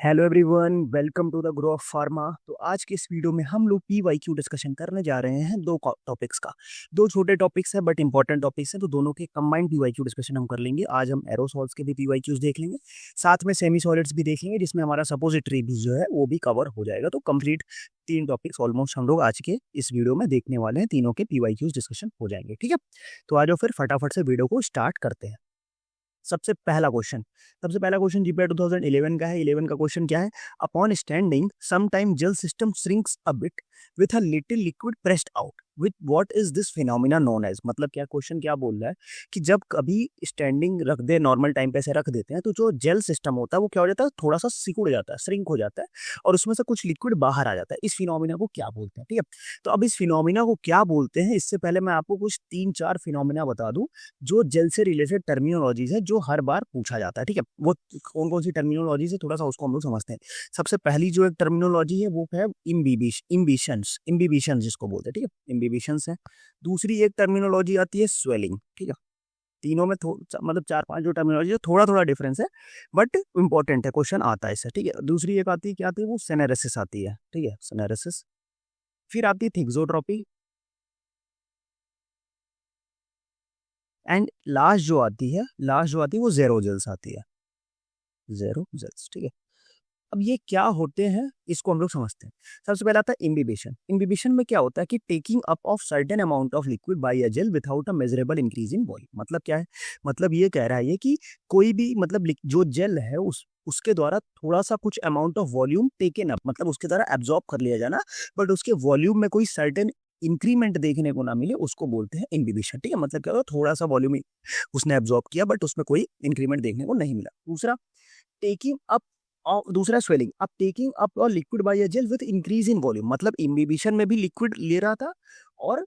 Hello everyone, welcome to the grow of pharma. तो आज के इस वीडियो में हम लोग पीवाईक्यू डिस्कशन करने जा रहे हैं दो टॉपिक्स का। दो छोटे टॉपिक्स हैं बट इंपॉर्टेंट टॉपिक्स हैं, तो दोनों के कंबाइंड पीवाईक्यू डिस्कशन हम कर लेंगे। आज हम एरोसॉल्स के भी पीवाईक्यूज देख लेंगे, साथ में सेमी सॉलिड्स भी देख लेंगे, जिसमें हमारा सपोजिटरी भी जो है वो भी कवर हो जाएगा। तो कंप्लीट तीन टॉपिक्स ऑलमोस्ट हम लोग आज के इस वीडियो में देखने वाले हैं। तीनों के पीवाईक्यूज डिस्कशन हो जाएंगे, ठीक है। तो आज फिर फटाफट से वीडियो को स्टार्ट करते हैं। सबसे पहला क्वेश्चन जीपीआई 2011 का है। 11 का क्वेश्चन क्या है? Upon standing some time gel system shrinks a bit with a little liquid pressed out with what is this phenomena known as. मतलब क्या क्वेश्चन क्या बोल रहा है कि जब कभी स्टैंडिंग रख दे, नॉर्मल टाइम पे ऐसे रख देते हैं, तो जो जेल सिस्टम होता है वो क्या हो जाता है, थोड़ा सा सिकुड़ जाता है, श्रिंक हो जाता है और उसमें से कुछ लिक्विड बाहर आ जाता है। इस फिनोमिना को क्या बोलते हैं, ठीक है। तो अब इस फिनोमिना को क्या बोलते हैं, इससे पहले मैं आपको कुछ 3-4 फिनोमिना बता दूं जो जेल से रिलेटेड टर्मिनोलॉजीज है, जो हर बार पूछा जाता है, ठीक है। वो कौन कौन सी टर्मिनोलॉजीज है, थोड़ा सा उसको हम लोग समझते हैं। सबसे पहली जो एक टर्मिनोलॉजी है वो है इम्बिबिशंस जिसको बोलते हैं, ठीक है, इम्बिबिशंस है। दूसरी एक टर्मिनोलॉजी आती है स्वेलिंग, ठीक है। तीनों में मतलब 4-5 जो टर्मिनोलॉजी है, थोड़ा थोड़ा डिफरेंस है बट इंपॉर्टेंट है, क्वेश्चन आता है इससे, ठीक है। दूसरी एक आती है, क्या आती है, वो सेनेरेसिस आती है, ठीक है, सेनेरेसिस। फिर आती है थिक्सोट्रॉपी, एंड लास्ट जो आती है वो जेरोजेल्स आती है, जेरोजेल्स, ठीक है। अब ये क्या होते हैं इसको हम लोग समझते हैं। सबसे पहला आता है इम्बिबिशन। इम्बिबिशन में क्या होता है कि taking up of certain amount of liquid by a gel without a measurable increase in volume. मतलब क्या है, मतलब ये कह रहा है ये कि कोई भी मतलब जो जेल है उसके द्वारा थोड़ा सा कुछ amount of volume taken up, मतलब उसके द्वारा एब्जॉर्ब कर लिया जाना, बट उसके वॉल्यूम में कोई सर्टेन इंक्रीमेंट देखने को ना मिले, उसको बोलते हैं इम्बिबिशन, ठीक है। मतलब क्या होगा, थोड़ा सा वॉल्यूम उसने एब्जॉर्ब किया बट उसमें कोई इंक्रीमेंट देखने को नहीं मिला। दूसरा टेकिंग अप, और दूसरा स्वेलिंग। अब टेकिंग अप और liquid by a gel with increase in volume, मतलब इम्बिबिशन में भी लिक्विड ले रहा था और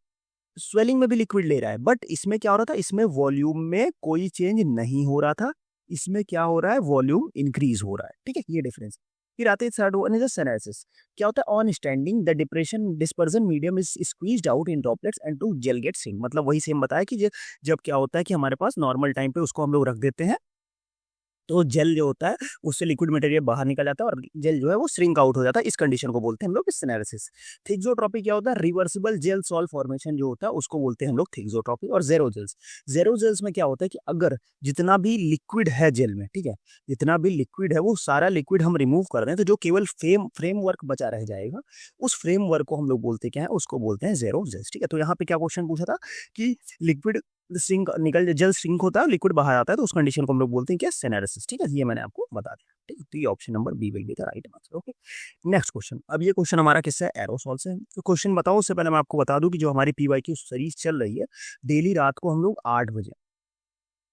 स्वेलिंग में भी लिक्विड ले रहा है, बट इसमें क्या हो रहा था, इसमें वॉल्यूम में कोई चेंज नहीं हो रहा था, इसमें क्या हो रहा है, वॉल्यूम इंक्रीज हो रहा है, ठीक है, ये डिफरेंस। फिर आते हैं थर्ड वन इज सेनेरेसिस। क्या होता है, on standing the depression dispersion medium is squeezed out in droplets and to gel get sink. मतलब वही सेम बताया कि जब क्या होता है कि हमारे पास नॉर्मल टाइम पे उसको हम लोग रख देते हैं, तो जेल जो होता है उससे लिक्विड मटेरियल बाहर निकल जाता है और जेल जो है वो श्रिंक आउट हो जाता है। इस कंडीशन को बोलते हैं हम लोग सिनेरेसिस। थिक्सोट्रॉपी क्या होता है, रिवर्सिबल जेल सॉल्व फॉर्मेशन जो होता है उसको बोलते हैं हम लोग थिक्सोट्रॉपी। और जेरोजेल्स, जेरोजेल्स में क्या होता है कि अगर जितना भी लिक्विड है जेल में, ठीक है, जितना भी लिक्विड है वो सारा लिक्विड हम रिमूव कर दें, तो जो केवल फ्रेमवर्क बचा रह जाएगा, उस फ्रेमवर्क को हम लोग बोलते क्या है, उसको बोलते हैं जेरोजेल्स, ठीक है। तो यहाँ पे क्या क्वेश्चन पूछा था कि लिक्विड सिंक निकल, जल सिंक होता है, लिक्विड बाहर आता है, तो उस कंडीशन को हम लोग बोलते हैं क्या, सेनेरेसिस, ठीक है। ये मैंने आपको बता दिया, ठीक है। तो ये option number B will be the right answer, okay. Next question. अब ये क्वेश्चन हमारा किससे है, एरोसॉल से। तो क्वेश्चन बताओ, उससे पहले मैं आपको बता दूं कि जो हमारी पीवाईक्यू सीरीज चल रही है, डेली रात को हम लोग 8 बजे,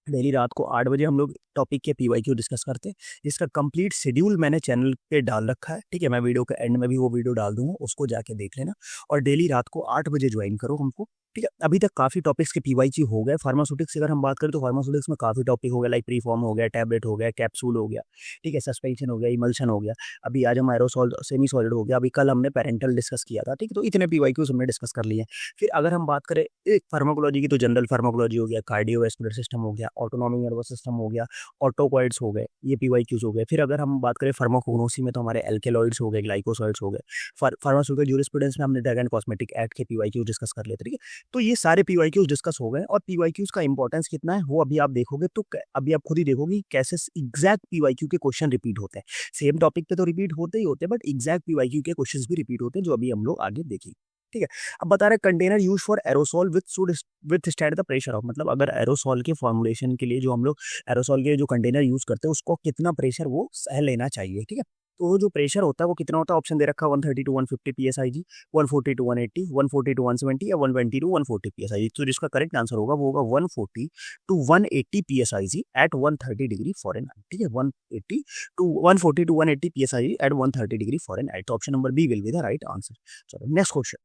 डेली रात को 8 बजे हम लोग टॉपिक के पीवाईक्यू डिस्कस करते हैं। इसका कंप्लीट शेड्यूल मैंने चैनल पे डाल रखा है, ठीक है। मैं वीडियो के एंड में भी वो वीडियो डाल दूंगा, उसको जाके देख लेना। और डेली रात को 8 बजे ज्वाइन करो हमको, ठीक है। अभी तक काफी टॉपिक्स के पीवाईक्यू हो गए। फार्मास्यूटिक्स अगर हम बात करें तो फार्मास्यूटिक्स में काफी टॉपिक हो गया, लाइक प्रीफॉर्म हो गया, टैबलेट हो गया, कैप्सूल हो गया, ठीक है, सस्पेंशन हो गया, इमल्शन हो गया। अभी आज हम एरोसॉल सेमी सॉलिड हो गया, अभी कल हमने पेरेंटल डिस्कस किया था, ठीक है। तो इतने पीवाईक्यूज हमने डिस्कस कर लिए। फिर अगर हम बात करें एक फार्माकोलॉजी की, तो जनरल फार्माकोलॉजी हो गया, कार्डियोवैस्कुलर सिस्टम हो गया, ऑटोनॉमिक नर्वस सिस्टम हो गया, ऑटोकॉइड्स हो गए, ये पीवाईक्यूज हो गए। फिर अगर हम बात करें फार्माकोग्नोसी में, तो हमारे एल्केलॉइड्स हो गए, ग्लाइकोसाइड्स हो गए। फार्मास्यूटिकल जूरिस्प्रूडेंस में हमने ड्रग एंड कॉस्मेटिक एक्ट के पीवाईक्यूज डिस्कस कर लिए, ठीक है। तो ये सारे पीवाईक्यूज डिस्कस हो गए, और पीवाईक्यूज का इंपॉर्टेंस कितना है वो अभी आप देखोगे, तो अभी आप खुद ही देखोगे कैसे एग्जैक्ट पीवाईक्यू के क्वेश्चन रिपीट होते हैं। सेम टॉपिक पे तो रिपीट होते ही होते हैं, बट एग्जैक्ट पीवाईक्यू के क्वेश्चंस भी रिपीट होते हैं, जो अभी हम लोग आगे देखेंगे, ठीक है। अब बता रहे container use for aerosol with stand the pressure of, मतलब अगर एरोसॉल के फॉर्मुलेशन के लिए जो हम लोग एरोसॉल के जो कंटेनर यूज करते हैं उसको कितना प्रेशर वो सह लेना चाहिए, ठीक है। तो जो प्रेशर होता है वो कितना होता है, ऑप्शन दे रखा है 130 to 150 psi, 140 to 180, 140 to 170 या 120 to 140 psi। तो जिसका करेक्ट आंसर होगा वो होगा 140 to 180 psi at 130 degree Fahrenheit, ठीक है। 140 to 180 psi at 130 degree Fahrenheit. तो option number B will be the right answer. चलो नेक्स्ट क्वेश्चन।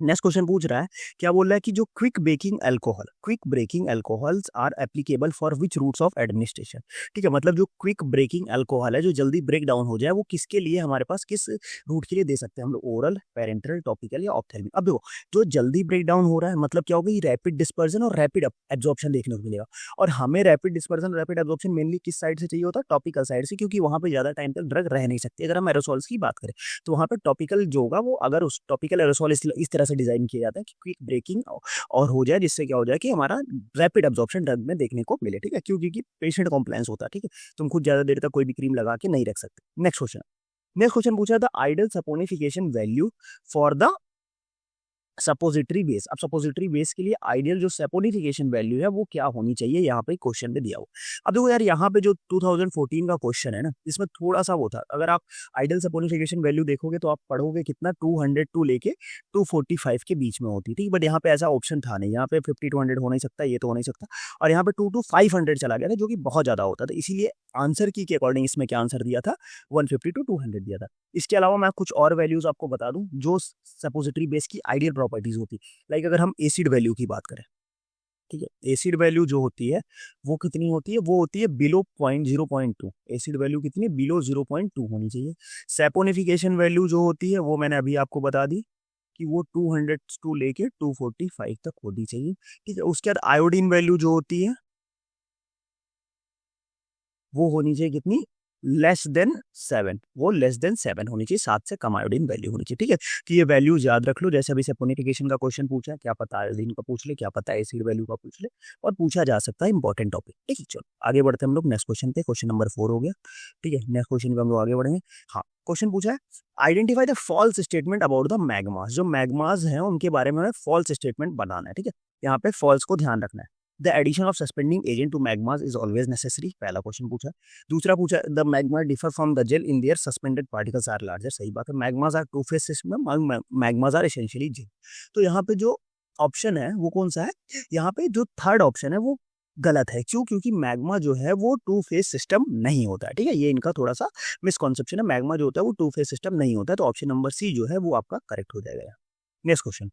नेक्स्ट क्वेश्चन पूछ रहा है, क्या बोल रहा है कि जो quick breaking alcohols are applicable for which routes of administration. ठीक है, मतलब जो क्विक ब्रेकिंग अल्कोहल है, जो जल्दी ब्रेक डाउन हो जाए, वो किसके लिए हमारे पास किस रूट के लिए दे सकते हैं हम लोग, ओरल, पेरेंटल, टॉपिकल या ऑप्थेल्मिक। अब देखो, जो जल्दी ब्रेक डाउन हो रहा है मतलब क्या होगा, ये रैपिड डिस्पर्जन और रैपिड एब्जॉर्प्शन देखने को मिलेगा। और हमें rapid dispersion, rapid absorption mainly किस साइड से चाहिए होता है, टॉपिकल साइड से, क्योंकि वहां पे ज्यादा टाइम तक ड्रग रह नहीं सकती। अगर हम एरोसॉल्स की बात करें तो वहां पे टॉपिकल जो होगा, वो अगर उस टॉपिकल एरोसॉल इस तरह से डिजाइन किया जाता है कि क्विक ब्रेकिंग और हो जाए, जिससे क्या हो जाए कि हमारा रैपिड एब्जॉर्प्शन ड्रग में देखने को मिले। ठीक है, क्योंकि पेशेंट कॉम्प्लायंस होता है। ठीक है, तुम खुद ज्यादा देर तक कोई भी क्रीम लगा के नहीं रख सकते। नेक्स्ट क्वेश्चन पूछा था, ideal saponification value for the suppository base. अब सपोजिटरी बेस के लिए आइडियल जो सपोनिफिकेशन वैल्यू है वो क्या होनी चाहिए, यहाँ पे क्वेश्चन में दिया हुआ। अब देखो यार, यहाँ पे जो 2014 का क्वेश्चन है ना, इसमें थोड़ा सा वो था। अगर आप आइडियल सपोनिफिकेशन वैल्यू देखोगे तो आप पढ़ोगे कितना, 200 लेके 245 के बीच में होती थी। बट यहाँ पे ऐसा ऑप्शन था नहीं, यहाँ पे 50 to 100 हो नहीं सकता, ये तो हो नहीं सकता। और यहाँ पे 2 to 500 चला गया था, जो कि बहुत ज्यादा होता था। इसीलिए आंसर की के अकॉर्डिंग इसमें क्या आंसर दिया था, 150 to 200 दिया था। इसके अलावा मैं कुछ और वैल्यूज आपको बता दूं जो सपोजिटरी बेस की आइडियल प्रॉपर्टीज होती। लाइक अगर हम एसिड वैल्यू की बात करें, ठीक है, एसिड वैल्यू जो होती है वो कितनी होती है, वो होती है बिलो 0.2। एसिड वैल्यू कितनी, बिलो 0.2 होनी चाहिए। सैपोनिफिकेशन वैल्यू जो होती है वो मैंने अभी आपको बता दी कि वो 200 टू लेके 245 तक होनी चाहिए। ठीक है, उसके बाद आयोडीन वैल्यू जो होती है वो होनी चाहिए कितनी, लेस देन 7। वो लेस देन 7 होनी चाहिए, 7 से कम आयोडीन वैल्यू होनी चाहिए। ठीक है, कि ये वैल्यू याद रख लो। जैसे अभी सैपोनिफिकेशन का क्वेश्चन पूछा है, क्या पता आयोडीन का पूछ ले, क्या पता एसिड वैल्यू का पूछ ले, और पूछा जा सकता है इंपॉर्टेंट टॉपिक। ठीक है, चलो आगे बढ़ते हैं हम लोग नेक्स्ट क्वेश्चन पे। क्वेश्चन नंबर 4 हो गया। ठीक है, नेक्स्ट क्वेश्चन पे हम लोग आगे बढ़ेंगे। हाँ, क्वेश्चन पूछा है, identify the false statement about the magmas. जो मैग्मास हैं उनके बारे में फॉल्स स्टेटमेंट बनाना है। ठीक है, यहाँ पे फॉल्स को ध्यान रखना है। The addition of suspending agent to magmas is always necessary, पहला क्वेश्चन पूछा। दूसरा पूछा, the magma differ from the gel in their suspended particles are larger. सही बात है, magmas are two phase system, magmas are essentially gel. तो यहाँ पे जो ऑप्शन है वो कौन सा है, यहाँ पे जो थर्ड ऑप्शन है वो गलत है। क्यों, क्योंकि मैग्मा जो है वो टू फेज सिस्टम नहीं होता है। ठीक है, ये इनका थोड़ा सा मिसकॉन्सेप्शन है। मैग्मा जो होता है वो टू फेज सिस्टम नहीं होता है, तो ऑप्शन नंबर सी जो है वो आपका करेक्ट हो जाएगा। Next question,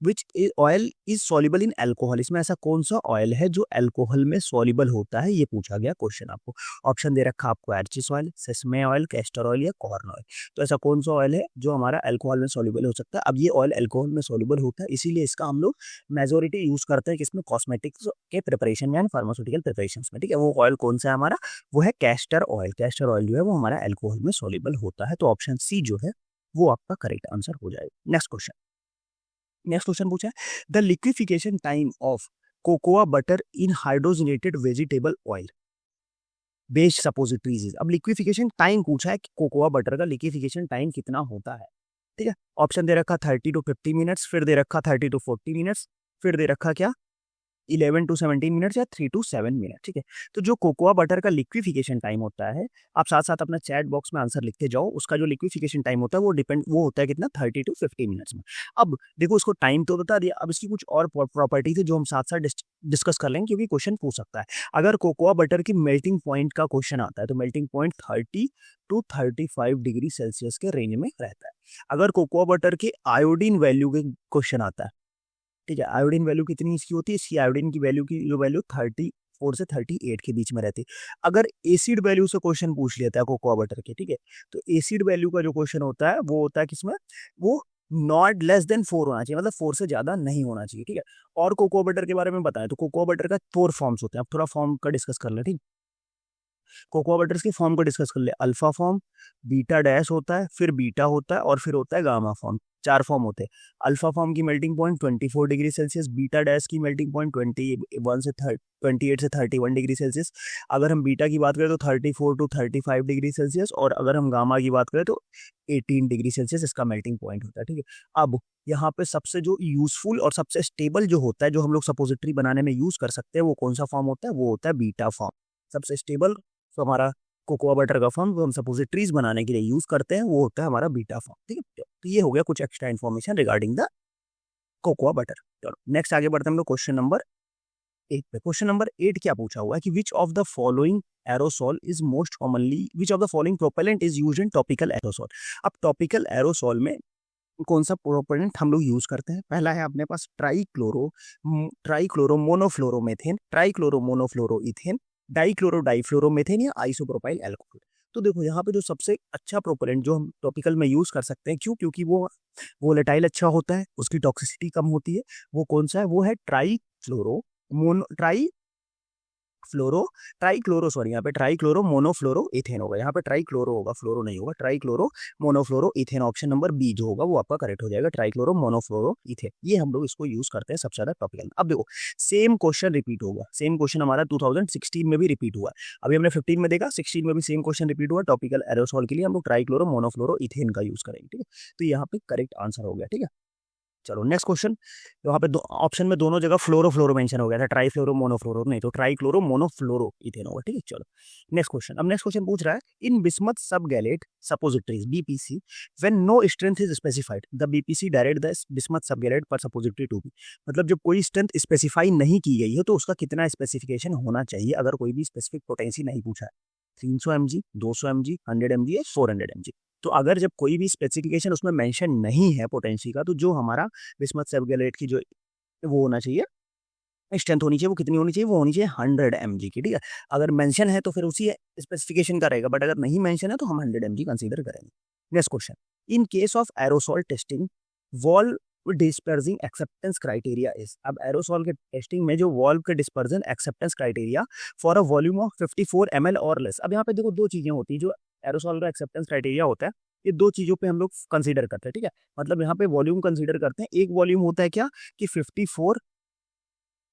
which oil is soluble in alcohol. इसमें ऐसा कौन सा ऑयल है जो अल्कोहल में सॉल्युबल होता है, ये पूछा गया क्वेश्चन आपको। ऑप्शन दे रखा आपको arachis oil, sesame oil, castor oil या कॉर्न ऑयल। तो ऐसा कौन सा ऑयल है जो हमारा अल्कोहल में सॉल्युबल हो सकता है। अब ये ऑयल अल्कोहल में सॉल्युबल होता है, इसीलिए इसका हम लोग मेजोरिटी यूज करते हैं किसमें, कॉस्मेटिक्स के प्रिपरेशन में, फार्मास्यूटिकल प्रिपरेशन में। ठीक है, वो ऑयल कौन सा है हमारा, वो है कैस्टर ऑयल। कैस्टर ऑयल जो है वो हमारा अल्कोहल में सॉल्युबल होता है, तो ऑप्शन सी जो है वो आपका करेक्ट आंसर हो जाएगा। नेक्स्ट क्वेश्चन पूछा है, the liquefaction time of cocoa butter in hydrogenated vegetable oil based suppositories. अब लिक्विफिकेशन टाइम पूछा है कि कोकोआ बटर का लिक्विफिकेशन टाइम कितना होता है। ठीक है, ऑप्शन दे रखा 30 to 50 मिनट्स, फिर दे रखा 30 to 40 मिनट्स, फिर दे रखा क्या 11 to 17 मिनट्स या 3 to 7 मिनट। ठीक है, तो जो कोकोआ बटर का लिक्विफिकेशन टाइम होता है, आप साथ साथ अपना चैट बॉक्स में आंसर लिखते जाओ। उसका जो लिक्विफिकेशन टाइम होता है वो होता है कितना, 30 to 50 मिनट्स में। अब देखो, उसको टाइम तो बता दिया, अब इसकी कुछ और प्रॉपर्टीज है जो हम साथ साथ डिस्कस कर लेंगे, क्योंकि क्वेश्चन पूछ सकता है। अगर कोकोआ बटर की मेल्टिंग पॉइंट का क्वेश्चन आता है तो melting point 30 to 35 degree Celsius के रेंज में रहता है। अगर कोकोआ बटर के आयोडीन वैल्यू के क्वेश्चन आता है, ठीक है, आयोडीन वैल्यू कितनी इसकी होती है, इसकी आयोडीन की वैल्यू जो 34 से 38 के बीच में रहती है। अगर एसिड वैल्यू से क्वेश्चन पूछ लेता है कोकोआ बटर के, ठीक है, तो एसिड वैल्यू का जो क्वेश्चन होता है वो होता है किसमें, वो नॉट लेस देन 4 होना चाहिए, मतलब 4 से ज्यादा नहीं होना चाहिए। ठीक है, और कोकोआ बटर के बारे में बताएं तो कोकोआ बटर का 4 फॉर्म्स होते हैं। अब थोड़ा फॉर्म का डिस्कस कर ले। ठीक, कोकोआ बटर्स की फॉर्म को डिस्कस कर ले। अल्फा फॉर्म, बीटा डैश होता है, फिर बीटा होता है, और फिर होता है गामा फॉर्म। 4 फॉर्म होते हैं। अल्फा फॉर्म की melting point 24 degree Celsius, beta dash की मेल्टिंग पॉइंट 28 से 31 डिग्री सेल्सियस। अगर हम बीटा की बात करें तो 34 to 35 डिग्री सेल्सियस, और अगर हम गामा की बात करें तो 18 डिग्री सेल्सियस इसका मेल्टिंग पॉइंट होता है। ठीक है, अब यहाँ पे सबसे जो यूजफुल और सबसे स्टेबल जो होता है, जो हम लोग सपोजिटरी बनाने में यूज कर सकते हैं, वो कौन सा फॉर्म होता है, वो होता है बीटा फॉर्म। सबसे स्टेबल तो हमारा कोकोआ बटर का फॉर्म जो हम सपोजिटरीज बनाने के लिए यूज करते हैं वो होता है हमारा बीटा फॉर्म। ठीक है, तो ये हो गया कुछ extra information regarding the cocoa butter. चलो नेक्स्ट आगे बढ़ते हैं हम लोग क्वेश्चन नंबर 8 पे। क्वेश्चन नंबर 8 क्या पूछा हुआ है कि which of the following aerosol is most commonly, which of the following propellant is used in topical aerosol. अब टॉपिकल एरोसॉल में कौन सा प्रोपेनेंट हम लोग यूज करते हैं? पहला है अपने पास ट्राइक्लोरो मोनोफ्लोरोमेथेन, ट्राइक्लोरो मोनोफ्लोरोइथेन, डाइक्लोरो डाइफ्लोरोमेथेन या आइसोप्रोपाइल एल्कोहल। तो देखो यहाँ पे जो सबसे अच्छा प्रोपेनेंट जो हम टॉपिकल में यूज कर सकते हैं, क्यों? क्योंकि वो वोलेटाइल अच्छा होता है, उसकी टॉक्सिसिटी कम होती है। वो कौन सा है? वो है ट्राइक्लोरो मोनो ट्राई फ्लोरो ट्राइक्लोरो सॉरी यहाँ पे ट्राइक्लोरो मोनोफ्लोरो इथेन होगा। यहाँ पे ट्राइक्लोरो होगा, फ्लोरो नहीं होगा। Trichloro monofluoro ethane, option number B जो होगा वो आपका करेक्ट हो जाएगा, ट्राइक्लोरो मोनोफ्लोरो इथेन। ये हम लोग इसको यूज करते हैं सबसे ज्यादा टॉपिकल। अब देखो सेम क्वेश्चन रिपीट होगा, सेम क्वेश्चन हमारा 2016 में भी रिपीट हुआ। अभी हमने 15 में देखा, 16 में भी सेम क्वेश्चन रिपीट हुआ। टॉपिकल एरोसॉल के लिए हम लोग ट्राइक्लोरो मोनोफ्लोरो इथेन का यूज करेंगे, ठीक है। तो यहाँ पे करेक्ट आंसर हो गया, ठीक है। चलो नेक्स्ट क्वेश्चन। वहाँ पे ऑप्शन में दोनों जगह फ्लोरो मेंशन हो गया था, ट्राई फ्लोरो मोनोफ्लोरो नहीं, तो ट्राई क्लोरो मोनोफ्लोरो इथेन होगा, ठीक है। चलो नेक्स्ट क्वेश्चन। अब नेक्स्ट क्वेश्चन पूछ रहा है, in bismuth subgallate suppositories BPC when no strength is specified the BPC direct the bismuth subgallate per suppository to be. मतलब जब कोई स्ट्रेंथ स्पेसिफाई नहीं की गई है तो उसका कितना स्पेसिफिकेशन होना चाहिए अगर कोई भी स्पेसिफिक पोटेंसी नहीं पूछा है? 300 mg, 200 mg, 100 mg या 400 mg। तो अगर जब कोई भी स्पेसिफिकेशन उसमें मेंशन नहीं है पोटेंसी का, तो जो हमारा बिस्मथ सबगैलेट की जो वो होना चाहिए, स्ट्रेंथ होनी चाहिए, वो कितनी होनी चाहिए? वो होनी चाहिए 100 mg की, ठीक है। अगर मेंशन है तो फिर उसी स्पेसिफिकेशन का रहेगा, बट अगर नहीं मेंशन है तो हम 100 mg कंसीडर करेंगे। Next question, in case of aerosol testing valve dispersing acceptance criteria is. अब एरोसॉल के टेस्टिंग में जो वॉल्व के dispersion acceptance criteria for a volume of 54 ml और लेस। अब यहाँ पे देखो दो चीजें होती है, जो एरोसॉल का एक्सेप्टेंस क्राइटेरिया होता है, ये दो चीजों पे हम लोग कंसीडर करते हैं, ठीक है। मतलब यहाँ पे वॉल्यूम कंसीडर करते हैं। एक वॉल्यूम होता है क्या कि 54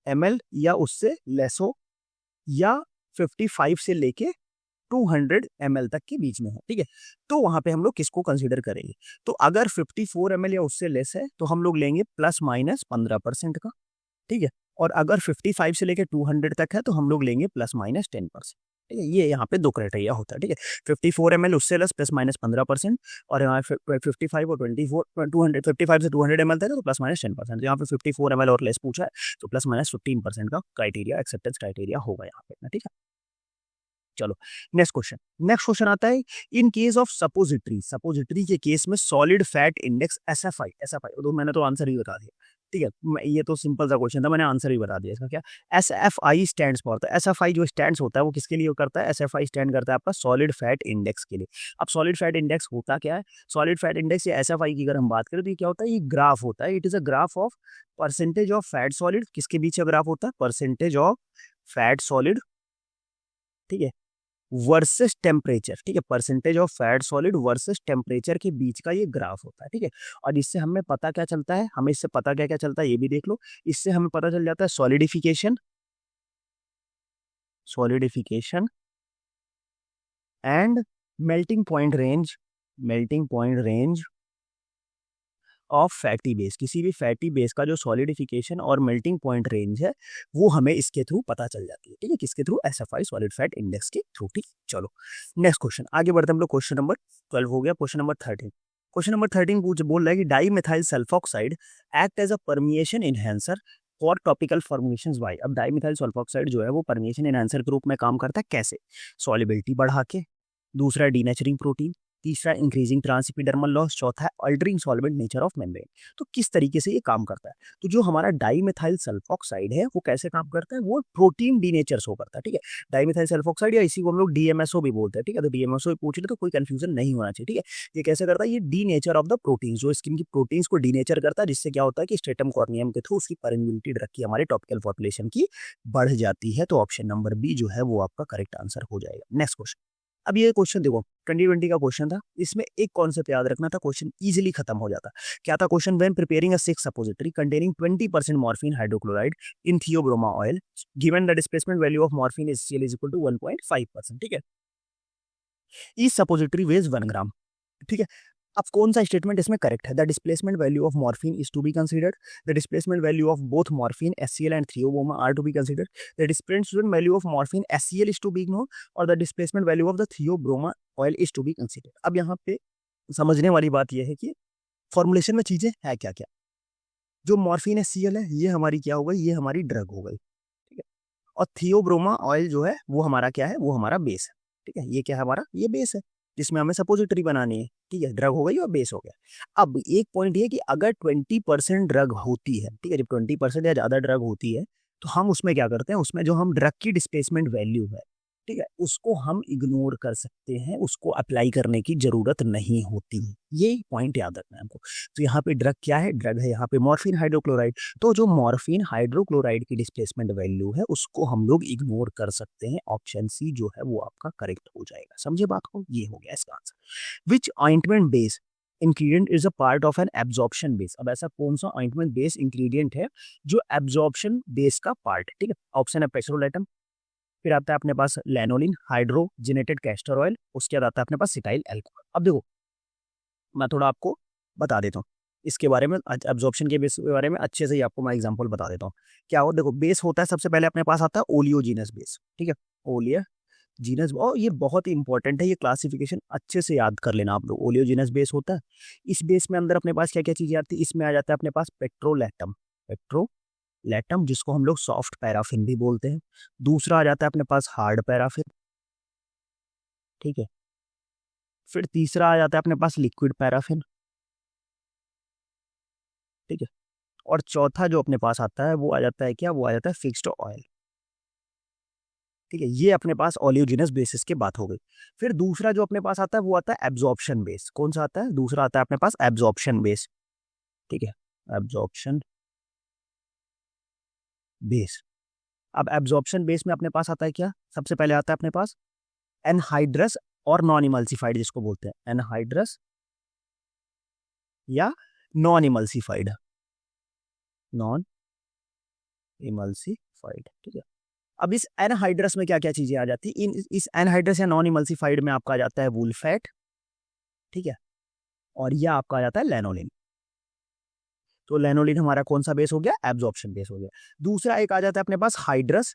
ml या उससे लेस हो, या 55 से लेके 200 ml तक के बीच में हो, ठीक है। तो वहां पे हम लोग किसको कंसीडर करेंगे? तो अगर 54 ml या उससे लेस है तो हम लोग लेंगे प्लस माइनस 15% का, ठीक है। और अगर 55 से लेके 200 तक है तो हम लोग लेंगे प्लस माइनस 10%, ठीक है। ये यहाँ पे दो क्राइटेरिया होता है, ठीक है। 54 ml उससे लेस प्लस माइनस 15%, और यहाँ 55 और 24 200 55 से 200 ml तक है तो प्लस माइनस 10%। यहाँ पे 54 ml और लेस पूछा है तो प्लस माइनस 15% का क्राइटेरिया, एक्सेप्टेंस क्राइटेरिया होगा यहाँ पे, ठीक है। चलो नेक्स्ट क्वेश्चन आता है, इन केस ऑफ सपोजिटरी के केस में सॉलिड फैट इंडेक्स एसएफआई तो मैंने तो आंसर ही बता दिया, ठीक है। ये तो सिंपल सा क्वेश्चन था, मैंने आंसर ही बता दिया इसका। क्या एसएफआई स्टैंड्स फॉर? तो एसएफआई जो स्टैंड्स होता है वो किसके लिए करता है? एसएफआई स्टैंड करता है आपका सॉलिड फैट इंडेक्स के लिए। अब सॉलिड फैट इंडेक्स होता क्या है? सॉलिड फैट इंडेक्स या एसएफआई की अगर हम बात करें तो ये क्या होता है? ये ग्राफ होता है, it is a graph of percentage of fat solid. किसके बीच का ग्राफ होता है? परसेंटेज ऑफ फैट सॉलिड, ठीक है, वर्सेस टेम्परेचर, ठीक है। Percentage of fat solid versus temperature के बीच का ये ग्राफ होता है, ठीक है। और इससे हमें पता क्या चलता है? हमें इससे पता क्या क्या चलता है ये भी देख लो। इससे हमें पता चल जाता है solidification and melting point range of fatty base. किसी भी फैटी बेस का जो सॉलिडिफिकेशन और मेल्टिंग पॉइंट रेंज है वो हमें इसके थ्रू पता चल जाती है, ठीक है। किसके through? SFI solid fat index के थ्रू, ठीक। चलो नेक्स्ट क्वेश्चन आगे बढ़ते हैं हम लोग। क्वेश्चन नंबर 12 हो गया, क्वेश्चन नंबर 13। क्वेश्चन नंबर 13 बोल रहा है कि dimethyl sulfoxide act as a permeation enhancer for topical formulations by. अब डाई मिथाइल सल्फॉक्साइड जो है वो परमिएशन इनहेंसर के रूप में काम करता है। कैसे? सॉलिबिलिटी बढ़ा के, दूसरा डीनेचरिंग प्रोटीन, तीसरा इंक्रीजिंग ट्रांसइपिडर्मल लॉस, चौथा है altering solvent nature of membrane. तो किस तरीके से ये काम करता है? तो जो हमारा डाइमिथाइल सल्फॉक्साइड है वो कैसे काम करता है? वो प्रोटीन डीनेचर शो करता है, ठीक है। डाइमिथाइल सल्फॉक्साइड या इसी को हम लोग डीएमएसओ भी बोलते हैं, ठीक है। तो डीएमएसओ पूछ ले तो कोई कंफ्यूजन नहीं होना चाहिए, ठीक है। ये कैसे करता है? ये डीनेचर ऑफ द प्रोटीन, जो स्किन की प्रोटीन्स को डीनेचर करता है, जिससे क्या होता है कि स्ट्रेटम कॉर्नियम के थ्रू उसकी परमिबिलिटी ड्रग की हमारे टॉपिकल पॉपुलेशन की बढ़ जाती है। तो ऑप्शन नंबर बी जो है वो आपका करेक्ट आंसर हो जाएगा। Next question. अब ये क्वेश्चन देखो 2020 का क्वेश्चन था, इसमें एक कॉन्सेप्ट याद रखना था, क्वेश्चन इजीली खत्म हो जाता। क्या था question? When preparing a 6 suppository containing 20% morphine hydrochloride in theobroma oil, given the displacement value of morphine is CL is equal to 1.5%, ठीक है। ईच सपोजिटरी वेज 1 ग्राम, ठीक है। अब कौन सा स्टेटमेंट इसमें करेक्ट है? The displacement value of morphine is to be considered, the displacement value of both morphine HCl and theobroma are to be considered, the displacement value of morphine HCl is to be ignore, और the displacement value of the theobroma oil is to be considered. अब यहाँ पे समझने वाली बात यह है कि फॉर्मुलेशन में चीजें है क्या क्या। जो मॉर्फिन HCl है ये हमारी क्या हो गई? ये हमारी ड्रग हो गई, ठीक है। और थियोब्रोमा ऑयल जो है वो हमारा क्या है? वो हमारा बेस है, ठीक है। ये क्या है? हमारा ये बेस है। जिसमें हमें सपोजिटरी बनानी है, ठीक है, ड्रग हो गई और बेस हो गया। अब एक पॉइंट ये कि अगर 20% ड्रग होती है, ठीक है, जब 20% या ज़्यादा ड्रग होती है तो हम उसमें क्या करते हैं, उसमें जो हम ड्रग की डिस्प्लेसमेंट वैल्यू है, ठीक है, उसको हम इग्नोर कर सकते हैं, उसको अप्लाई करने की जरूरत नहीं होती। ये पॉइंट याद रखना है हमको। तो यहाँ पे ड्रग क्या है, ड्रग है यहाँ पे मॉर्फिन हाइड्रोक्लोराइड। तो जो मॉर्फिन हाइड्रोक्लोराइड की डिस्प्लेसमेंट वैल्यू है उसको हम लोग इग्नोर कर सकते हैं। ऑप्शन सी जो है वो आपका करेक्ट हो जाएगा। समझे बात को, ये हो गया इसका answer. Which ointment base ingredient is a part of an absorption base. अब ऐसा कौन सा ऑइंटमेंट बेस इंग्रेडिएंट है जो एब्जॉर्प्शन बेस का पार्ट है, ठीक है। ऑप्शन है पेट्रोलेटम, फिर आता है अपने पास लैनोलिन, हाइड्रोजिनेटेड कैस्टर ऑयल, उसके बाद आता है अपने पास सिटाइल एल्कोहल। अब देखो मैं थोड़ा आपको बता देता हूँ इसके बारे में, एब्जॉर्प्शन के बेस के बारे में अच्छे से ही आपको मैं एग्जांपल बता देता हूँ। क्या हो, देखो बेस होता है, सबसे पहले अपने पास आता है ओलियोजीनस बेस, ठीक है, ओलियोजीनस। और ये बहुत ही इंपॉर्टेंट है, ये क्लासिफिकेशन अच्छे से याद कर लेना आप लोग। ओलियोजीनस बेस होता है, इस बेस में अंदर अपने पास क्या क्या चीजें आती है, इसमें आ जाता है अपने पास पेट्रोलेटम, पेट्रोलेटम जिसको हम लोग सॉफ्ट पैराफिन भी बोलते हैं। दूसरा आ जाता है अपने पास हार्ड पैराफिन, ठीक है। फिर तीसरा आ जाता है अपने पास लिक्विड पैराफिन, ठीक है। और चौथा जो अपने पास आता है वो आ जाता है क्या, वो आ जाता है फिक्स्ड ऑयल, ठीक है। ये अपने पास ओलियोजिनस बेसिस की बात हो गई। फिर दूसरा जो अपने पास आता है वो आता है एब्जॉर्प्शन बेस। कौन सा आता है, दूसरा आता है अपने पास एब्जॉर्प्शन बेस, ठीक है, एब्जॉर्प्शन बेस। अब एब्जॉर्प्शन बेस में अपने पास आता है क्या, सबसे पहले आता है अपने पास एनहाइड्रस और नॉन इमल्सिफाइड, जिसको बोलते हैं एनहाइड्रस या नॉन इमल्सिफाइड, नॉन इमल्सिफाइड, ठीक है। अब इस एनहाइड्रस में क्या क्या चीजें आ जाती है, इस एनहाइड्रस या नॉन इमल्सिफाइड में आपका आ जाता है वूल फैट, ठीक है, और यह आपका आ जाता है लैनोलिन। तो लैनोलिन हमारा कौन सा बेस हो गया, एब्जॉर्प्शन बेस हो गया। दूसरा एक आ जाता है अपने पास हाइड्रस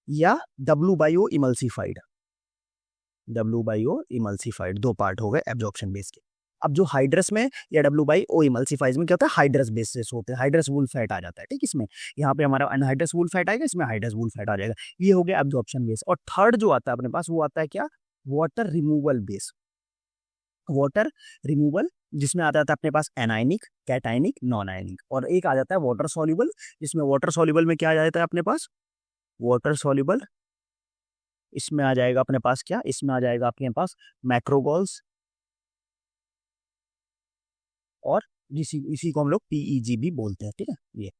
या W bio emulsified, W bio emulsified, दो पार्ट हो गए एब्जॉर्प्शन बेस के। अब जो हाइड्रस में या डब्ल्यू बाई ओ इमल्सिफाइज में क्या होता है, हाइड्रस बेसिस होते हैं, हाइड्रस वूल फैट आ जाता है, ठीक। इसमें यहाँ पे हमारा अनहाइड्रस वूल फैट आएगा, इसमें हाइड्रस वूल फैट आ जाएगा। ये हो गया एब्जॉर्प्शन बेस। और थर्ड जो आता है अपने पास वो आता है क्या, water removal base, water removal, जिसमें आ जाता है अपने पास एनाइनिक, कैटाइनिक, नॉन आयनिक। और एक आ जाता है वाटर सॉल्युबल, जिसमें वाटर सॉल्युबल में क्या आ जाता है अपने पास, वाटर सॉल्युबल, इसमें आ जाएगा अपने पास क्या, इसमें आ जाएगा अपने पास मैक्रोगोल्स, और इसी को हम लोग पीईजी भी बोलते हैं, ठीक है ये,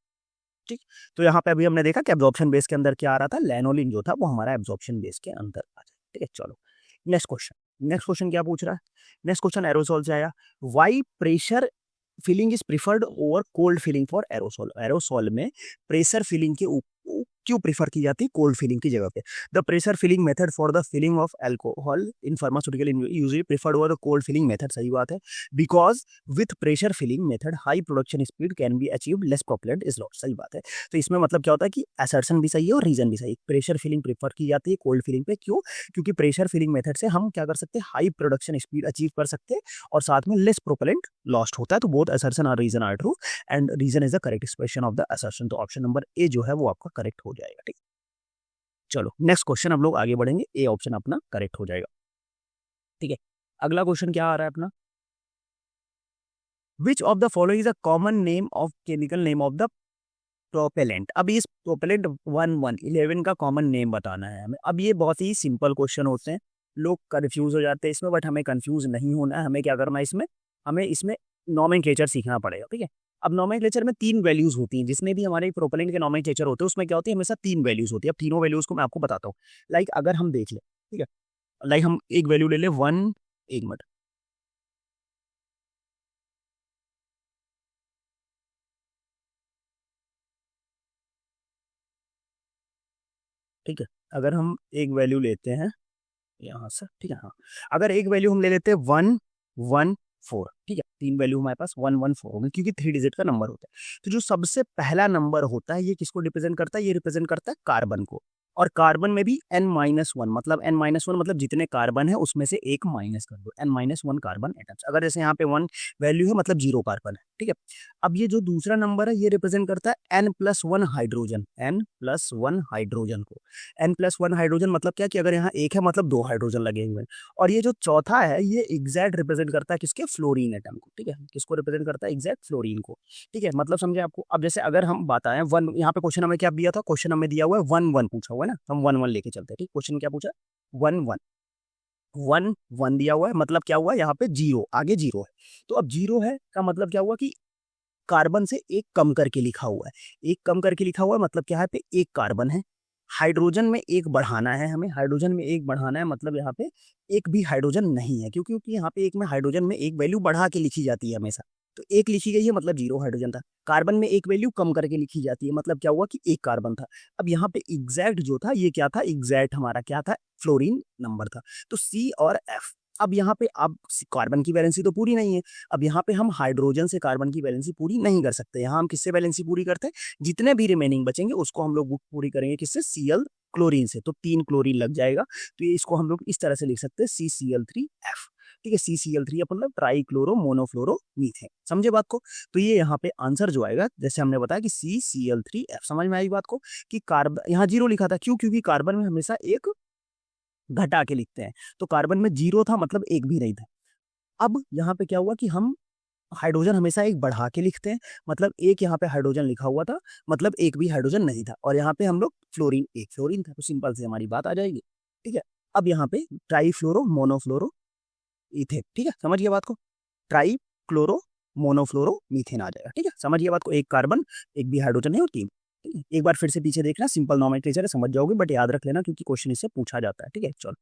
ठीक। तो यहाँ पे अभी हमने देखा कि एब्जॉर्प्शन बेस के अंदर क्या आ रहा था, लैनोलिन जो था वो हमारा एब्जॉर्प्शन बेस के अंदर आ जाए, ठीक है। चलो नेक्स्ट क्वेश्चन, नेक्स्ट क्वेश्चन क्या पूछ रहा है, नेक्स्ट क्वेश्चन एरोसोल से आया। Why pressure filling is preferred over cold filling for aerosol. Aerosol में प्रेशर फिलिंग के क्यों प्रीफर की जाती है कोल्ड फिलिंग की जगह पे। The pressure filling method for the filling of alcohol in pharmaceutical usually preferred over the cold filling method. सही बात है, because with pressure filling method high production speed can be achieved, less propellant is lost. सही बात है। तो इसमें मतलब क्या होता है कि असर्शन भी सही है और रीजन भी सही है। प्रेशर फिलिंग प्रीफर की जाती है कोल्ड फिलिंग पे, क्यों, क्योंकि प्रेशर फिलिंग मेथड से हम क्या कर सकते हैं, हाई प्रोडक्शन स्पीड अचीव कर सकते हैं और साथ में लेस प्रोपेलेंट लॉस्ट होता है। तो बोथ असर्शन और reason are true and reason is the correct expression of the assertion. तो ऑप्शन नंबर ए जो है वो आपका करेक्ट हो जाएगा, ठीक। चलो नेक्स्ट क्वेश्चन हम लोग आगे बढ़ेंगे, ए ऑप्शन अपना करेक्ट हो जाएगा, ठीक है। अगला क्वेश्चन क्या आ रहा है अपना, which of the following is a common name of chemical name of the propellant. अब इस प्रोपेलेंट 1111 का कॉमन नेम बताना है हमें। अब ये बहुत ही सिंपल क्वेश्चन होते हैं, लोग कंफ्यूज हो जाते हैं इसमें, बट हमें कंफ्यूज नहीं होना है। हमें क्या करना है इसमें, हमें इसमें नॉमेनक्लेचर सीखना पड़ेगा, ठीक है। अब नॉमेनक्लेचर में 3 वैल्यूज होती हैं, जिसमें भी हमारे प्रोपेलेंट के नॉमेनक्लेचर होते हैं उसमें क्या होती है, हमेशा 3 वैल्यूज होती है। अब तीनों वैल्यूज को मैं आपको बताता हूँ। लाइक अगर हम देख लें, ठीक है, लाइक हम एक वैल्यू ले लें 1, एक मिनट, ठीक है, अगर हम एक वैल्यू लेते हैं यहाँ से, ठीक है, हाँ, अगर एक वैल्यू हम ले लेते हैं 114, ठीक है, 3 वैल्यू हमारे पास 114 होंगे क्योंकि 3 डिजिट का नंबर होता है। तो जो सबसे पहला नंबर होता है ये किसको रिप्रेजेंट करता है, ये रिप्रेजेंट करता है कार्बन को। और कार्बन में भी N-1, मतलब N-1 मतलब जितने कार्बन है उसमें से एक माइनस कर दो, N-1 कार्बन एटम्स। अगर जैसे यहाँ पे 1 वैल्यू है मतलब 0 कार्बन है, ठीक है। अब ये जो दूसरा नंबर है ये रिप्रेजेंट करता है N+1 हाइड्रोजन, N+1 हाइड्रोजन को। N+1 हाइड्रोजन मतलब क्या कि अगर यहाँ एक है मतलब 2 हाइड्रोजन लगे हुए हैं। और ये जो चौथा है ये एग्जैक्ट रिप्रेजेंट करता है किसके, फ्लोरीन एटम को, ठीक है। किसको रिप्रेजेंट करता है, एग्जैक्ट फ्लोरीन को, ठीक है। मतलब समझे आपको। अब जैसे अगर हम बताएं वन, यहाँ पे क्वेश्चन हमें क्या दिया था, क्वेश्चन हमें दिया हुआ है 1-1 पूछा हुआ है ना, हम 1-1 लेके चलते हैं, ठीक। क्वेश्चन क्या पूछा, 1-1, 1-1 दिया हुआ है, मतलब क्या हुआ यहाँ पे 0, आगे 0 है। तो अब 0 है का मतलब क्या हुआ कि कार्बन से एक कम करके लिखा हुआ है, एक कम करके लिखा हुआ है मतलब क्या है, पे एक कार्बन है। हाइड्रोजन में एक बढ़ाना है हमें, हाइड्रोजन में एक बढ़ाना है मतलब यहाँ पे एक भी हाइड्रोजन नहीं है, क्योंकि यहाँ पे एक में हाइड्रोजन में एक वैल्यू बढ़ा के लिखी जाती है हमेशा। तो एक लिखी गई है मतलब 0 हाइड्रोजन था। कार्बन में एक वैल्यू कम करके लिखी जाती है मतलब क्या हुआ कि एक कार्बन था। अब यहाँ पे एग्जैक्ट जो था ये क्या था, एग्जैक्ट हमारा क्या था, फ्लोरीन नंबर था। तो सी और एफ। अब यहाँ पे अब कार्बन की वैलेंसी तो पूरी नहीं है। अब यहाँ पे हम हाइड्रोजन से कार्बन की वैलेंसी पूरी नहीं कर सकते। यहाँ हम किससे वैलेंसी पूरी करते हैं, जितने भी रिमेनिंग बचेंगे उसको हम लोग पूरी करेंगे किससे, Cl क्लोरीन से। तो 3 क्लोरीन लग जाएगा। तो ये इसको हम लोग इस तरह से लिख सकते हैं CCl3F, ठीक है। CCl3 मतलब ट्राई क्लोरो मोनोफ्लोरो मीथेन, समझे बात को। तो ये यहाँ पे आंसर जो आएगा जैसे हमने बताया कि CCl3F, समझ में आई बात को कि कार्बन यहाँ 0 लिखा था, क्यों, क्योंकि कार्बन में हमेशा एक घटा के लिखते हैं। तो कार्बन में 0 था मतलब एक भी नहीं था। अब यहाँ पे क्या हुआ कि हम हाइड्रोजन हमेशा एक बढ़ा के लिखते हैं, मतलब एक यहाँ पे हाइड्रोजन लिखा हुआ था मतलब एक भी हाइड्रोजन नहीं था। और यहाँ पे हम लोग फ्लोरीन, एक फ्लोरीन था, तो सिंपल से हमारी बात आ जाएगी, ठीक है। अब यहाँ पे ट्राई फ्लोरो मोनोफ्लोरो इथेन, ठीक है, समझिए बात को। ट्राई क्लोरो मोनोफ्लोरो मीथेन आ जाएगा, ठीक है, समझिए बात को। एक कार्बन, एक भी हाइड्रोजन है और 3, ठीक है। एक बार फिर से पीछे देखना, सिंपल नॉमेनक्लेचर है, समझ जाओगे, बट याद रख लेना क्योंकि क्वेश्चन इससे पूछा जाता है, ठीक है। चलो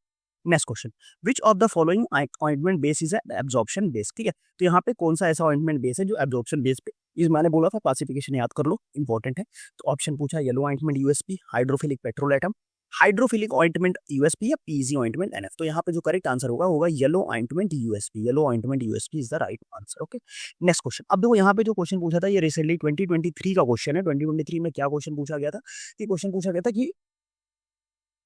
next question, which of the following ointment base is absorption base, ठीक है। तो यहाँ पे कौन सा ऐसा ऑइंटमेंट बेस है जो एब्जॉर्प्शन बेस पे, इस मैंने बोला था क्लासिफिकेशन याद कर लो, इंपॉर्टेंट है। तो ऑप्शन पूछा yellow ointment USP, hydrophilic petrol atom, hydrophilic ointment USP या पीजी ऑइंटमेंट एनएफ। तो यहाँ पे जो करेक्ट आंसर होगा होगा yellow ointment USP, yellow ointment USP is the right answer, okay. Next question, अब देखो यहाँ पे जो क्वेश्चन पूछा था ये रिसेंटली 2023 का क्वेश्चन है। 2023 में क्या क्वेश्चन पूछा गया था, कि क्वेश्चन पूछा गया था कि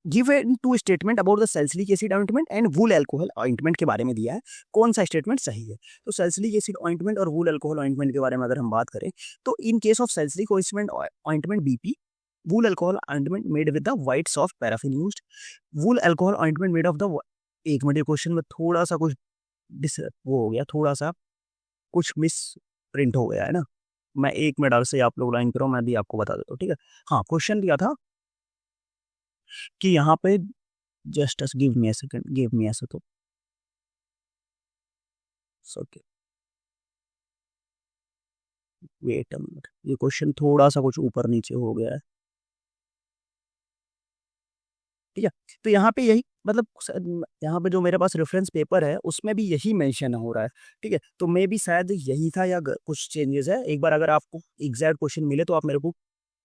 give two statement about the salicylic acid ointment and wool alcohol ointment के बारे में दिया है, कौन सा स्टेटमेंट सही है। तो सैलिसिलिक एसिड ऑइंटमेंट और वूल अल्कोहल ऑइंटमेंट के बारे में अगर हम बात करें तो इन case of salicylic ointment BP, wool alcohol ointment made with the white soft paraffin used, wool alcohol ointment made of the, एक मिनट, क्वेश्चन में थोड़ा सा कुछ वो हो गया, थोड़ा सा कुछ मिस प्रिंट हो गया है ना। मैं 1 मिनट से आप लोग लाइन करो, मैं भी आपको बता देता हूँ, ठीक है। हाँ, क्वेश्चन दिया था कि यहाँ पे just give me a second, give me ऐसा तो ओके, वेट अ मिनट, ये क्वेश्चन थोड़ा सा कुछ ऊपर नीचे हो गया है, ठीक है। तो यहाँ पे यही मतलब यहाँ पे जो मेरे पास रेफरेंस पेपर है उसमें भी यही मेंशन हो रहा है, ठीक है। तो मे भी शायद यही था या कुछ चेंजेस है। एक बार अगर आपको एग्जैक्ट क्वेश्चन मिले तो आप मेरे को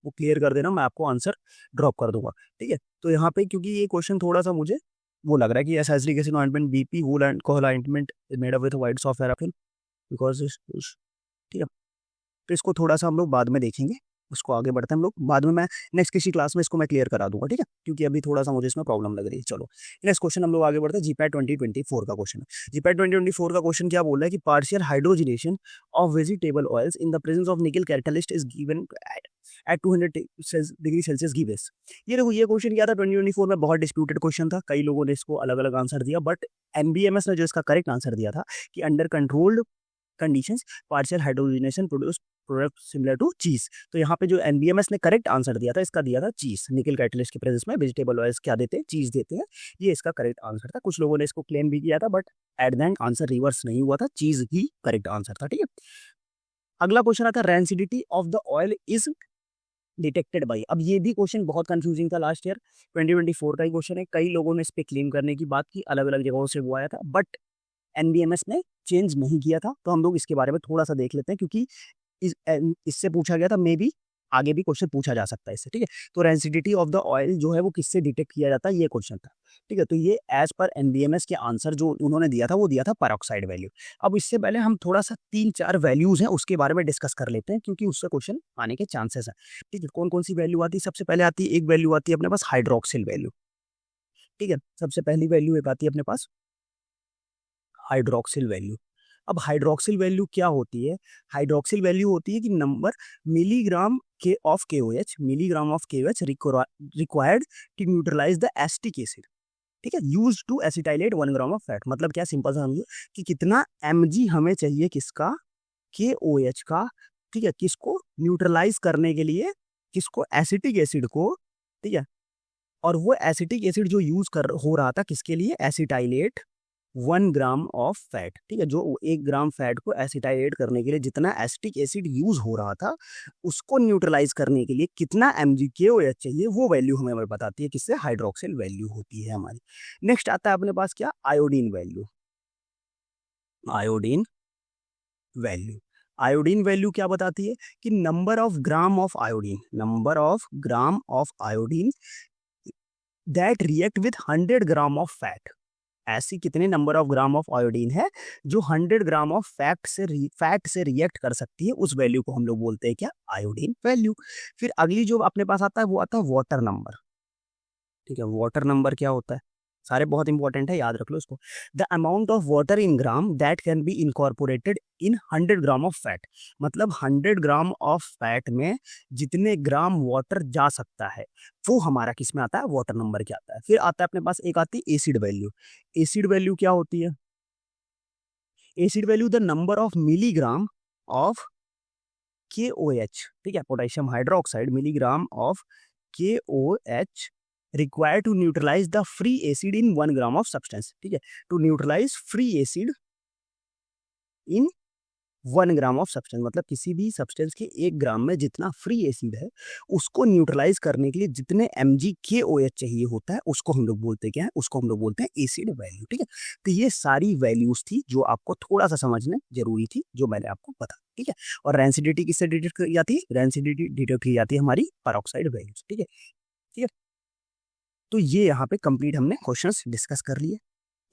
वो क्लियर कर देना, मैं आपको आंसर ड्रॉप कर दूंगा, ठीक है। तो यहाँ पे क्योंकि ये क्वेश्चन थोड़ा सा मुझे वो लग रहा है कि acidic acid ointment BP wool alcohol ointment made up with white soft paraffin because, ठीक है। तो इसको थोड़ा सा हम लोग बाद में देखेंगे, उसको आगे बढ़ते हैं हम लोग बाद में। मैं नेक्स्ट किसी क्लास में इसको मैं क्लियर करा दूंगा, ठीक है, क्योंकि अभी थोड़ा सा मुझे इसमें प्रॉब्लम लग रही है। चलो नेक्स्ट क्वेश्चन हम लोग आगे बढ़ते हैं। जीपैट 2024 का क्वेश्चन है। जीपैट 2024 का क्वेश्चन क्या बोल रहा है कि partial hydrogenation of vegetable oils in the presence of निकल catalyst is given at 200 degree Celsius give S. ये देखो ये क्वेश्चन क्या था 2024 में, बहुत डिस्प्यूटेड क्वेश्चन था, कई लोगों ने इसको अलग अलग आंसर दिया, बट एनबीएमएस ने जो इसका करेक्ट आंसर दिया था कि under controlled conditions partial hydrogenation produce product similar to cheese. तो यहाँ पे जो एनबीएमएस ने करेक्ट आंसर दिया था इसका दिया था चीज, निकल कैटलिस्ट के प्रेजेंस में वेजिटेबल ऑयल्स क्या देते हैं, चीज देते हैं, ये इसका करेक्ट आंसर था। कुछ लोगों ने इसको क्लेम भी किया था but at the end answer reverse नहीं हुआ था, चीज ही करेक्ट आंसर था, ठीक है। अगला क्वेश्चन आता है rancidity of the oil is detected by. अब ये भी क्वेश्चन बहुत कंफ्यूजिंग था, लास्ट ईयर 2024 का ही क्वेश्चन है, कई लोगों ने इस पे क्लेम करने की बात की, अलग अलग जगहों से वो आया था, बट एनबीएमएस ने चेंज नहीं किया था। तो हम लोग इसके बारे में थोड़ा सा देख लेते हैं, क्योंकि इससे पूछा गया था मे बी आगे भी क्वेश्चन पूछा जा सकता है इससे, ठीक है। तो रेंसिडिटी ऑफ द ऑयल जो है वो किससे डिटेक्ट किया जाता है, ये क्वेश्चन था, ठीक है। तो ये एज पर एनबीएमएस के आंसर जो उन्होंने दिया था वो दिया था पेरोक्साइड वैल्यू। अब इससे पहले हम थोड़ा सा 3-4 वैल्यूज हैं उसके बारे में डिस्कस कर लेते हैं, क्योंकि उससे क्वेश्चन आने के चांसेस हैं, ठीक है। कौन कौन सी वैल्यू आती है, सबसे पहले आती है एक वैल्यू आती है अपने पास हाइड्रोक्सिल वैल्यू, ठीक है। सबसे पहली वैल्यू एक आती है अपने पास हाइड्रोक्सिल वैल्यू। अब हाइड्रोक्सिल वैल्यू क्या होती है, हाइड्रोक्सिल वैल्यू होती है कि नंबर मिलीग्राम के of KOH, milligram of KOH required to neutralize the acetic acid, ठीक है, use to acetylate 1 gram of fat. मतलब क्या, सिंपल सा समझिए कि कितना mg हमें चाहिए किसका, KOH का, ठीक है, किसको न्यूट्रलाइज करने के लिए, किसको, एसिटिक एसिड को, ठीक है। और वो एसिटिक एसिड जो यूज कर हो रहा था किसके लिए, एसिटाइलेट 1 ग्राम ऑफ फैट, ठीक है। जो 1 ग्राम फैट को एसिटाइलेट करने के लिए जितना एसिटिक एसिड यूज हो रहा था उसको न्यूट्रलाइज करने के लिए कितना mg KOH चाहिए, वो वैल्यू हमें बताती है, किससे, हाइड्रोक्सिल वैल्यू होती है हमारी। नेक्स्ट आता है अपने पास क्या, iodine value. Iodine value, iodine value क्या बताती है कि number of gram of iodine, number of gram of iodine that react with 100 gram of fat. ऐसी कितने number of gram of iodine है जो 100 ग्राम ऑफ फैट से रिएक्ट कर सकती है, उस वैल्यू को हम लोग बोलते हैं क्या, आयोडीन वैल्यू। फिर अगली जो अपने पास आता है वो आता है वाटर नंबर, ठीक है। वाटर नंबर क्या होता है, सारे बहुत इंपॉर्टेंट है, याद रख लो इसको। The amount of water in gram that can be incorporated in 100 gram of fat, मतलब 100 ग्राम ऑफ फैट में जितने ग्राम वाटर जा सकता है वो हमारा किस में आता है, वाटर नंबर क्या आता है। फिर आता है अपने पास एक आती है एसिड वैल्यू। एसिड वैल्यू क्या होती है, acid value the number of milligram of KOH, ठीक है, potassium hydroxide, milligram of KOH required to neutralize the free acid in 1 gram of substance, ठीक है। To neutralize free acid in 1 gram of substance, मतलब किसी भी substance के 1 ग्राम में जितना फ्री एसिड है उसको न्यूट्रलाइज करने के लिए जितने mg KOH चाहिए होता है उसको हम लोग बोलते हैं क्या है, उसको हम लोग बोलते हैं एसिड वैल्यू, ठीक है। तो ये सारी वैल्यूज थी जो आपको थोड़ा सा समझना जरूरी थी, जो मैंने आपको बता, ठीक है। और रेंसिडिटी किससे डिटेक्ट की जाती है, रेंसिडिटी डिटेक्ट की जाती है हमारी पेरोक्साइड वैल्यू, ठीक है, ठीक है। तो ये यहाँ पे कंप्लीट हमने क्वेश्चंस डिस्कस कर लिए।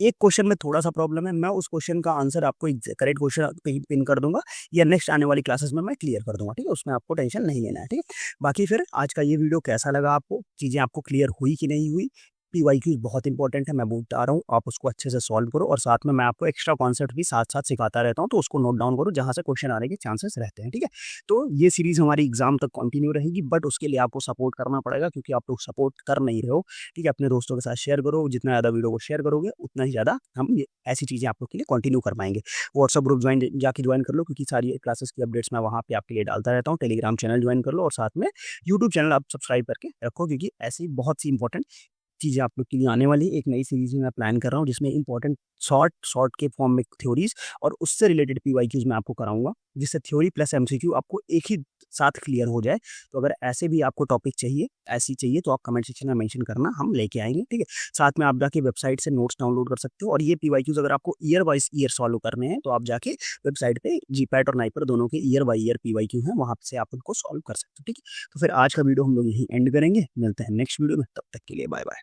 एक क्वेश्चन में थोड़ा सा प्रॉब्लम है, मैं उस क्वेश्चन का आंसर आपको करेक्ट क्वेश्चन पिन कर दूंगा या नेक्स्ट आने वाली क्लासेस में मैं क्लियर कर दूंगा, ठीक है। उसमें आपको टेंशन नहीं लेना है, ठीक है। बाकी फिर आज का ये वीडियो कैसा लगा आपको, चीज़ें आपको क्लियर हुई कि नहीं हुई। PYQ बहुत इंपॉर्टेंट है, मैं बोलता आ रहा हूँ, आप उसको अच्छे से सॉल्व करो और साथ में मैं आपको एक्स्ट्रा कॉन्सेप्ट भी साथ साथ सिखाता रहता हूँ, तो उसको नोट डाउन करो जहाँ से क्वेश्चन आने के चांसेस रहते हैं, ठीक है। तो ये सीरीज हमारी एग्जाम तक कंटिन्यू रहेगी, बट उसके लिए आपको सपोर्ट करना पड़ेगा, क्योंकि आप लोग सपोर्ट कर नहीं रहे हो, ठीक है। अपने दोस्तों के साथ शेयर करो, जितना ज़्यादा वीडियो को शेयर करोगे उतना ही ज़्यादा हम ये ऐसी चीज़ें आप लोग के लिए कंटिन्यू कर पाएंगे। व्हाट्सअप ग्रुप जाके ज्वाइन कर लो, क्योंकि सारी क्लासेस की अपडेट्स मैं वहाँ पे आपके लिए डालता रहता हूँ। टेलीग्राम चैनल ज्वाइन कर लो और साथ में यूट्यूब चैनल आप सब्सक्राइब करके रखो, क्योंकि ऐसी बहुत सी इंपॉर्टेंट चीज़ें आप लोग के लिए आने वाली एक नई सीरीज में मैं प्लान कर रहा हूँ, जिसमें इंपॉर्टेंट शॉर्ट के फॉर्म में थ्योरीज और उससे रिलेटेड PYQs मैं आपको कराऊंगा, जिससे थ्योरी प्लस MCQ आपको एक ही साथ क्लियर हो जाए। तो अगर ऐसे भी आपको टॉपिक चाहिए, ऐसी चाहिए, तो आप कमेंट सेक्शन में मेंशन करना, हम लेके आएंगे, ठीक है। साथ में आप जाके वेबसाइट से नोट्स डाउनलोड कर सकते हो, और ये PYQs अगर आपको ईयर वाइज ईयर सॉल्व करने हैं तो आप जाके वेबसाइट पे GPAT और नाइपर दोनों के ईयर बाई ईयर PYQ हैं, वहाँ से आप उनको सॉल्व कर सकते हो, ठीक है। तो फिर आज का वीडियो हम लोग यहीं एंड करेंगे, मिलते हैं नेक्स्ट वीडियो में, तब तक के लिए बाय बाय।